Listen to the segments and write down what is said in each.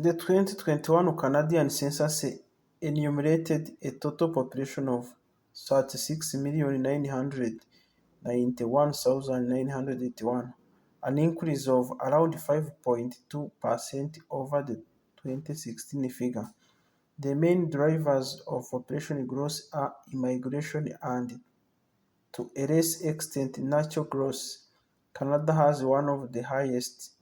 The 2021 Canadian census enumerated a total population of 36,991,981, an increase of around 5.2% over the 2016 figure. The main drivers of population growth are immigration and, to a less extent, natural growth. Canada has one of the highest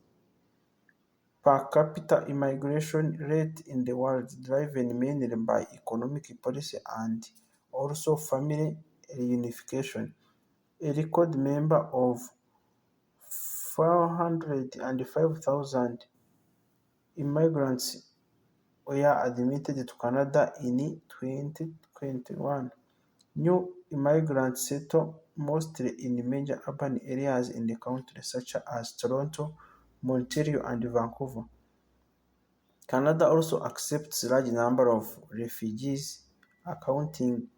per-capita immigration rate in the world, driven mainly by economic policy and also family reunification. A record number of 405,000 immigrants were admitted to Canada in 2021. New immigrants settle mostly in major urban areas in the country, such as Toronto, Montreal, and Vancouver. Canada also accepts a large number of refugees, accounting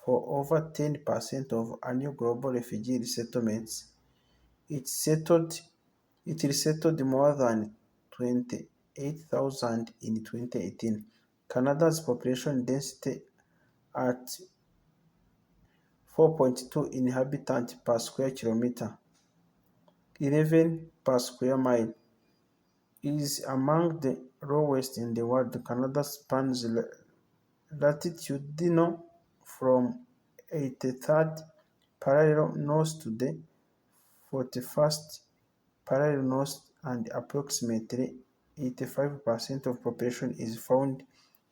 for over 10% of annual global refugee resettlements. It resettled more than 28,000 in 2018. Canada's population density at 4.2 inhabitants per square kilometer, 11 per square mile, is among the lowest in the world. Canada spans latitudinal from 83rd parallel north to the 41st parallel north, and approximately 85% of population is found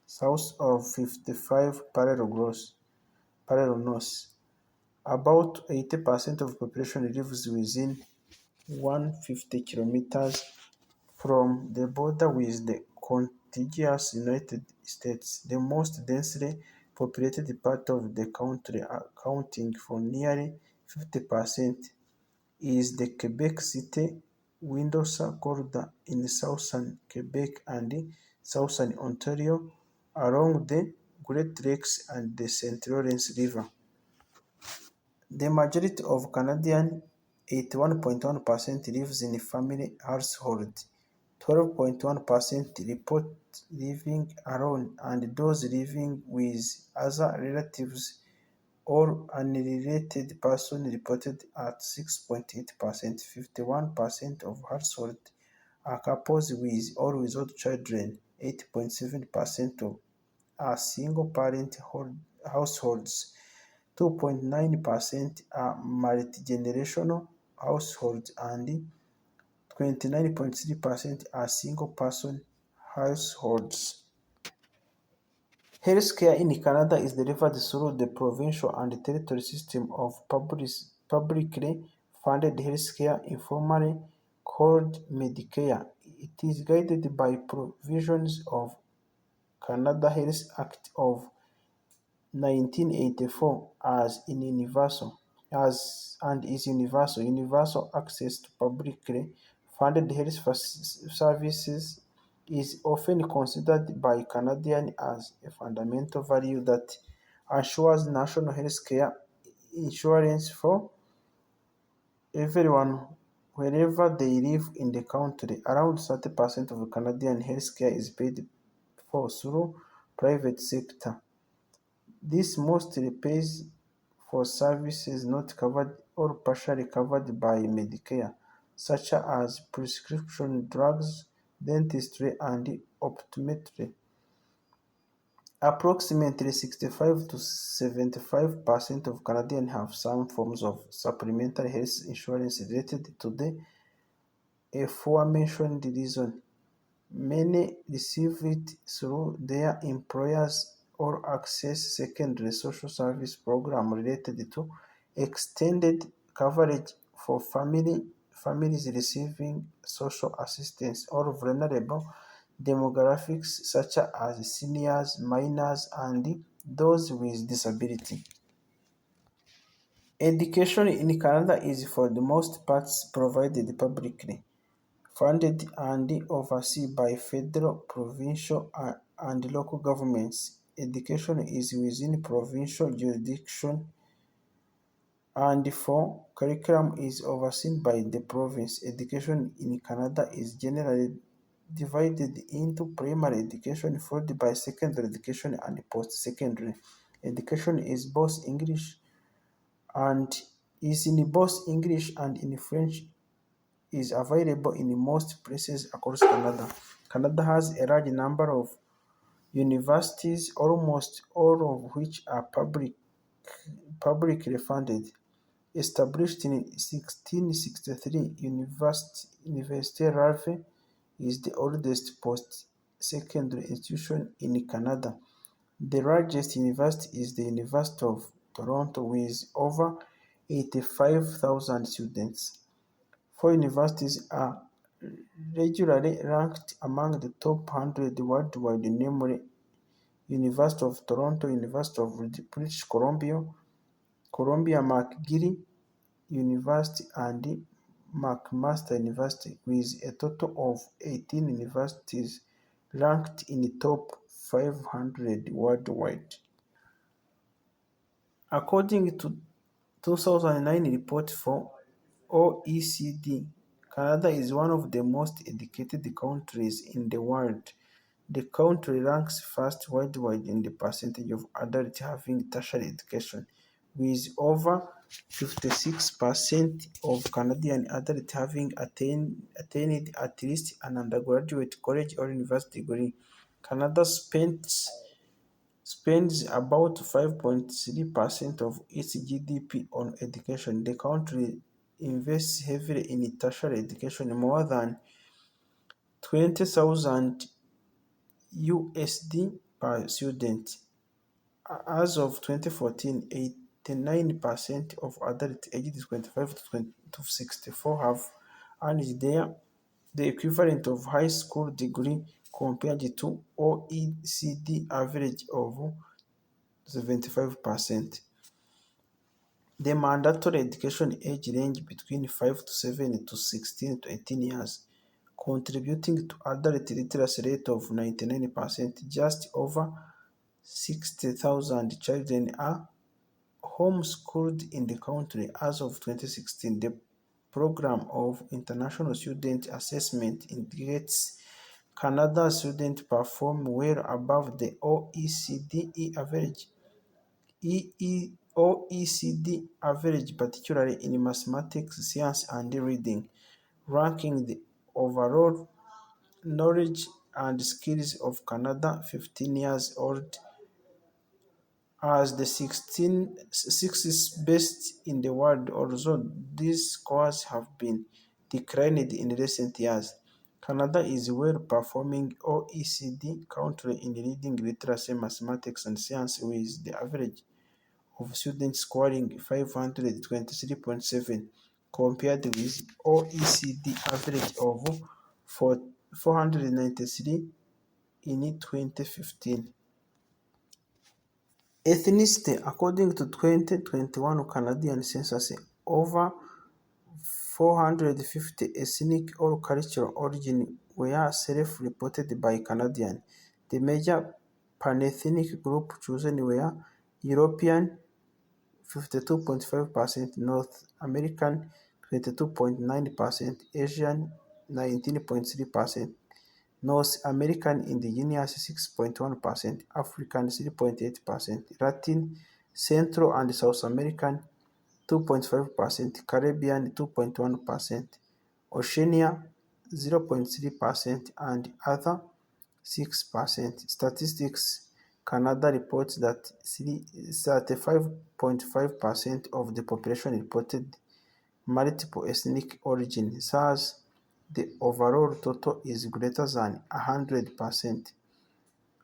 south of 55 parallel north. About 80% of population lives within 150 kilometers from the border with the contiguous United States, the most densely populated part of the country, accounting for nearly 50%, is the Quebec City Windsor corridor in southern Quebec and southern Ontario along the Great Lakes and the St. Lawrence River. The majority of Canadians, 81.1%, lives in family households. 12.1% report living alone, and those living with other relatives or unrelated persons reported at 6.8%. 51% of households are couples with or without children. 8.7% are single-parent households. 2.9% are multi-generational households, and 29.3% are single-person households. Healthcare in Canada is delivered through the provincial and territorial system of publicly funded healthcare, informally called Medicare. It is guided by provisions of Canada Health Act of 1984 and is universal. Universal access to publicly funded health services is often considered by Canadians as a fundamental value that assures national health care insurance for everyone wherever they live in the country. Around 30% of Canadian health care is paid for through private sector. This mostly pays for services not covered or partially covered by Medicare, such as prescription drugs, dentistry, and optometry. Approximately 65 to 75% of Canadians have some forms of supplementary health insurance related to the aforementioned reason. Many receive it through their employers or access secondary social service programs related to extended coverage for families receiving social assistance or vulnerable demographics such as seniors, minors, and those with disability. Education in Canada is for the most part provided publicly, funded and overseen by federal, provincial, and local governments. Education is within provincial jurisdiction, and for curriculum is overseen by the province. Education in Canada is generally divided into primary education followed by secondary education and post-secondary education and is in both English and in French is available in most places across Canada. Canada has a large number of universities, almost all of which are publicly funded. Established in 1663, Université Laval is the oldest post-secondary institution in Canada. The largest university is the University of Toronto with over 85,000 students. Four universities are regularly ranked among the top 100 worldwide, namely University of Toronto, University of British Columbia, Columbia McGill University, and McMaster University, with a total of 18 universities ranked in the top 500 worldwide. According to 2009 report for OECD, Canada is one of the most educated countries in the world. The country ranks first worldwide in the percentage of adults having tertiary education, with over 56% of Canadian adults having attained at least an undergraduate college or university degree. Canada spends about 5.3% of its GDP on education. The country invests heavily in tertiary education, more than 20,000 USD per student. As of 2014, 89% of adults aged 25 to 64 have earned the equivalent of high school degree compared to OECD average of 75%. The mandatory education age range between 5 to 7 to 16 to 18 years, contributing to adult literacy rate of 99%. Just over 60,000 children are homeschooled in the country as of 2016. The program of international student assessment indicates Canada's students perform well above the OECD average, particularly in mathematics, science, and reading, ranking the overall knowledge and skills of Canada 15 years old as the 6th best in the world, although these scores have been declined in recent years. Canada is a well-performing OECD country in reading, literacy, mathematics, and science, with the average of students scoring 523.7 compared with OECD average of 493 in 2015. Ethnicity. According to 2021 Canadian census, over 450 ethnic or cultural origin were self-reported by Canadians. The major pan-ethnic group chosen were European 52.5%, North American 22.9%, Asian 19.3%, North American indigenous 6.1%, African 3.8%, Latin, Central and South American 2.5%, Caribbean 2.1%, Oceania 0.3%, and other 6%. Statistics Canada reports that 35.5% of the population reported multiple ethnic origin, thus the overall total is greater than 100%.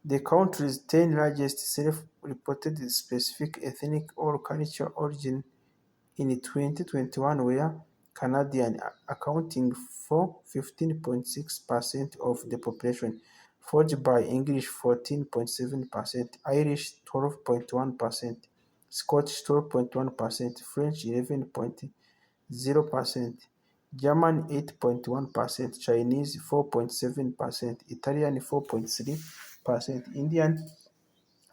The country's 10 largest self-reported specific ethnic or cultural origin in 2021 were Canadian, accounting for 15.6% of the population, followed by English 14.7%, Irish 12.1%, Scottish 12.1%, French 11.0%, German 8.1%, Chinese 4.7%, Italian 4.3%, Indian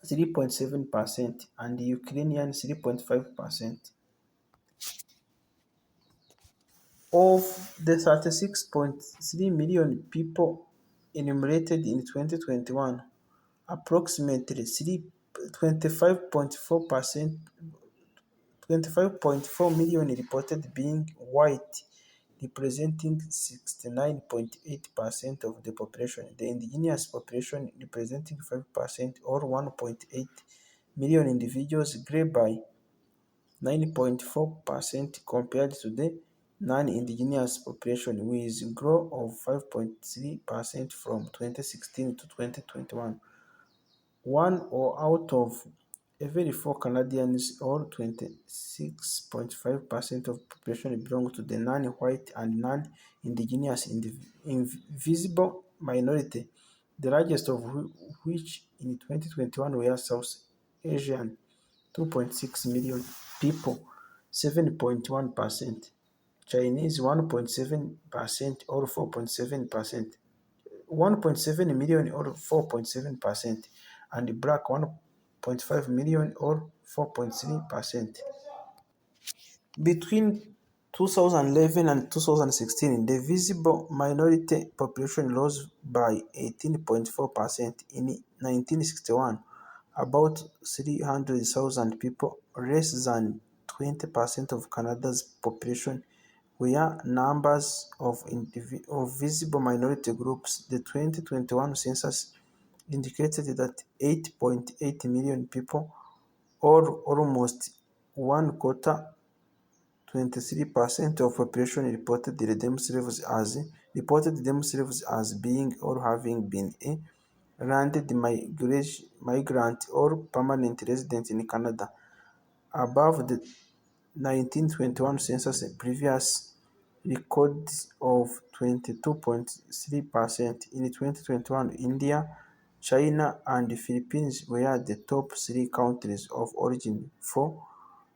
3.7%, and Ukrainian 3.5%. Of the 36.3 million people enumerated in 2021, approximately 25.4%, 25.4 million reported being white, representing 69.8% of the population. The indigenous population, representing 5% or 1.8 million individuals, grew by 9.4% compared to the non-indigenous population, with growth of 5.3% from 2016 to 2021. One or out of every four Canadians, or 26.5% of population, belong to the non-white and non-indigenous invisible minority, the largest of which in 2021 were South Asian, 2.6 million people, 7.1%, Chinese, 1.7% or 4.7%, 1.7 million or 4.7%, and black, 1.5 million or 4.3%. Between 2011 and 2016, the visible minority population rose by 18.4%. In 1961, about 300,000 people, less than 20% of Canada's population, were numbers of visible minority groups. The 2021 census indicated that 8.8 million people, or almost one quarter, 23% of population, reported themselves as being or having been a landed migrant or permanent resident in Canada, above the 1921 census previous record of 22.3%. In 2021, India, China, and the Philippines were the top three countries of origin for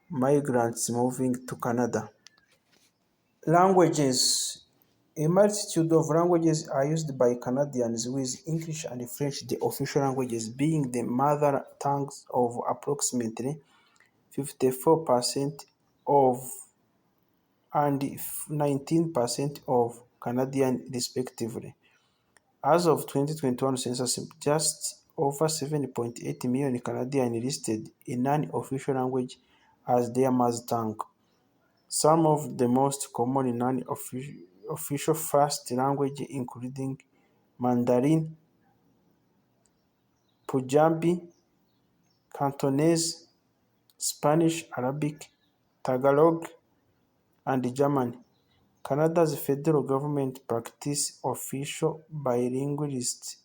migrants moving to Canada. Languages. A multitude of languages are used by Canadians, with English and French the official languages, being the mother tongues of approximately 54% of and 19% of Canadians respectively. As of 2021 census, just over 7.8 million Canadians listed a non-official language as their mother tongue. Some of the most common non-official first languages including Mandarin, Punjabi, Cantonese, Spanish, Arabic, Tagalog, and German. Canada's federal government practices official bilingualism,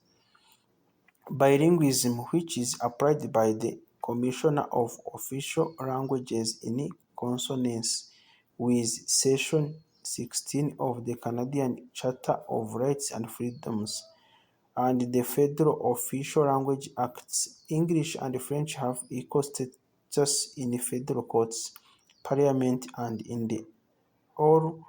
which is applied by the Commissioner of Official Languages in consonance with Section 16 of the Canadian Charter of Rights and Freedoms and the Federal Official Language Acts. English and French have equal status in federal courts, parliament, and in all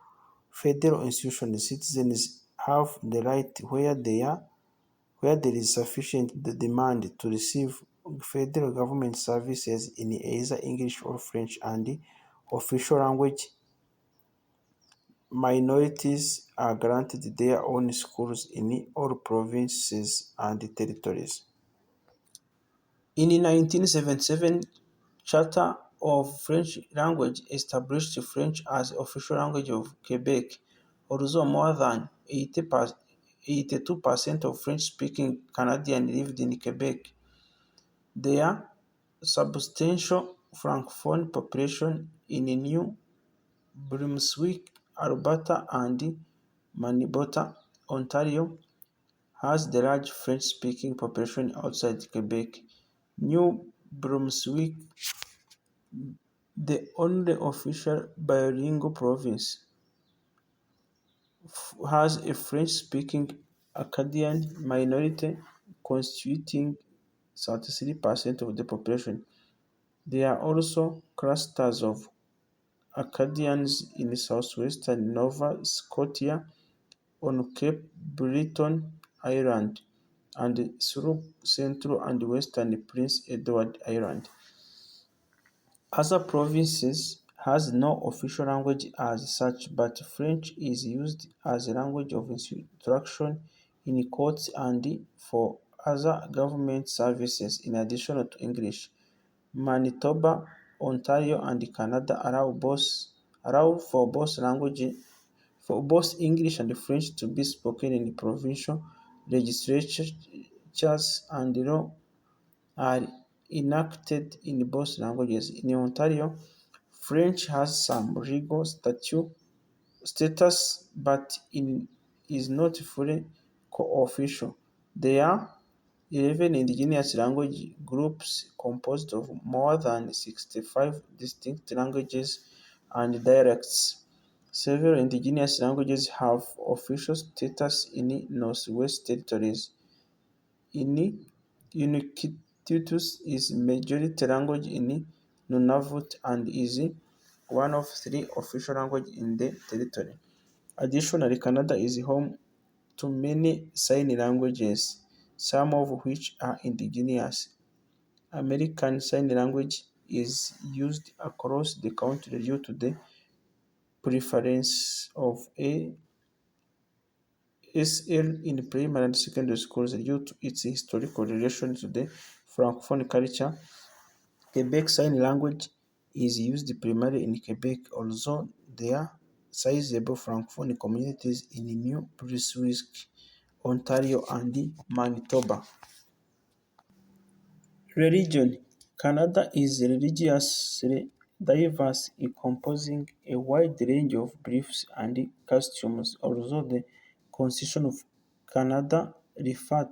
federal institutions. Citizens have the right, where there is sufficient demand, to receive federal government services in either English or French, and official language minorities are granted their own schools in all provinces and territories. In 1977, Charter of French Language established French as official language of Quebec, although more than 82% of French-speaking Canadians lived in Quebec. Their substantial Francophone population in New Brunswick, Alberta, and Manitoba, Ontario, has the large French-speaking population outside Quebec. New Brunswick, the only official bilingual province, has a French-speaking Acadian minority constituting 33% of the population. There are also clusters of Acadians in southwestern Nova Scotia, on Cape Breton Island, and through central and western Prince Edward Island. Other provinces has no official language as such, but French is used as a language of instruction in courts and for other government services in addition to English. Manitoba, Ontario, and Canada allow for both English and French to be spoken in provincial legislatures, and law are enacted in both languages. In Ontario, French has some legal status, but is not fully co-official. There are 11 indigenous language groups composed of more than 65 distinct languages and dialects. Several indigenous languages have official status in Northwest Territories. Inuktitut is majority language in Nunavut and is one of three official languages in the territory. Additionally, Canada is home to many sign languages, some of which are indigenous. American Sign Language is used across the country due to the preference of ASL in primary and secondary schools due to its historical relation to the Francophone culture. Quebec Sign Language is used primarily in Quebec, although there are sizable Francophone communities in New Brunswick, Ontario, and Manitoba. Religion: Canada is religiously diverse, encompassing a wide range of beliefs and customs, although the Constitution of Canada refers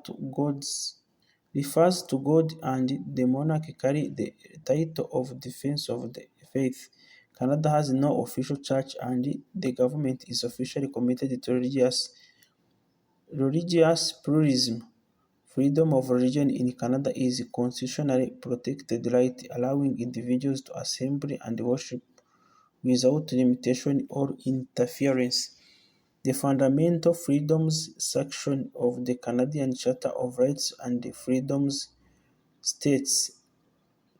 to God and the monarch carry the title of Defense of the Faith. Canada has no official church and the government is officially committed to religious pluralism. Freedom of religion in Canada is a constitutionally protected right, allowing individuals to assemble and worship without limitation or interference. The Fundamental Freedoms section of the Canadian Charter of Rights and Freedoms states: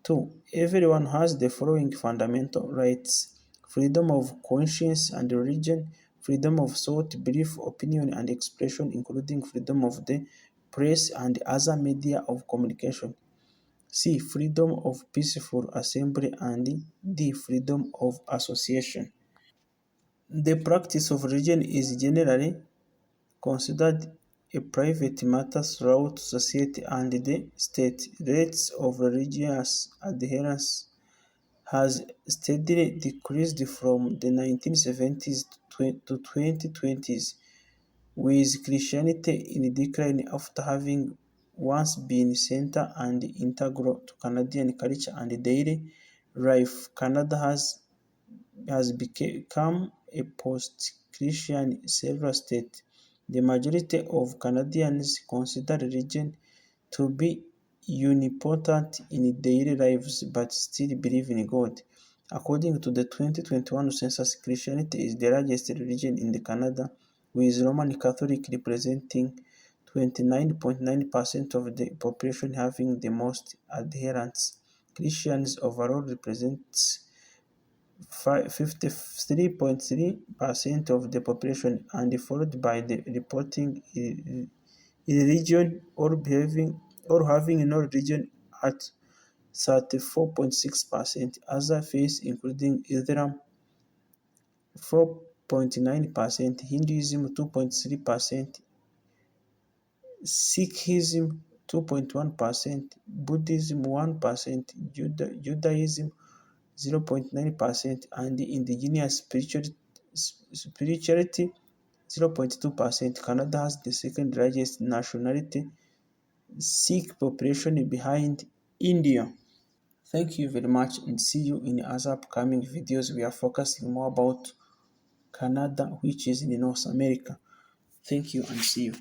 2. Everyone has the following fundamental rights: freedom of conscience and religion, freedom of thought, belief, opinion, and expression, including freedom of the press and other media of communication. C. Freedom of peaceful assembly, and D. Freedom of association. The practice of religion is generally considered a private matter throughout society, and the state rates of religious adherence has steadily decreased from the 1970s to 2020s, with Christianity in decline after having once been central and integral to Canadian culture and daily life. Canada has become a post-Christian secular state. The majority of Canadians consider religion to be unimportant in daily lives but still believe in God. According to the 2021 census, Christianity is the largest religion in Canada, with Roman Catholic representing 29.9% of the population having the most adherents. Christians overall represents 53.3% of the population and followed by the reporting religion or having no religion at 34.6%. Other faiths including Islam 4.9%, Hinduism 2.3%, Sikhism 2.1%, Buddhism 1%, Judaism 0.9%, and indigenous spirituality 0.2%. Canada has the second largest nationality Sikh population behind India. Thank you very much and see you in other upcoming videos. We are focusing more about Canada, which is in North America. Thank you and see you.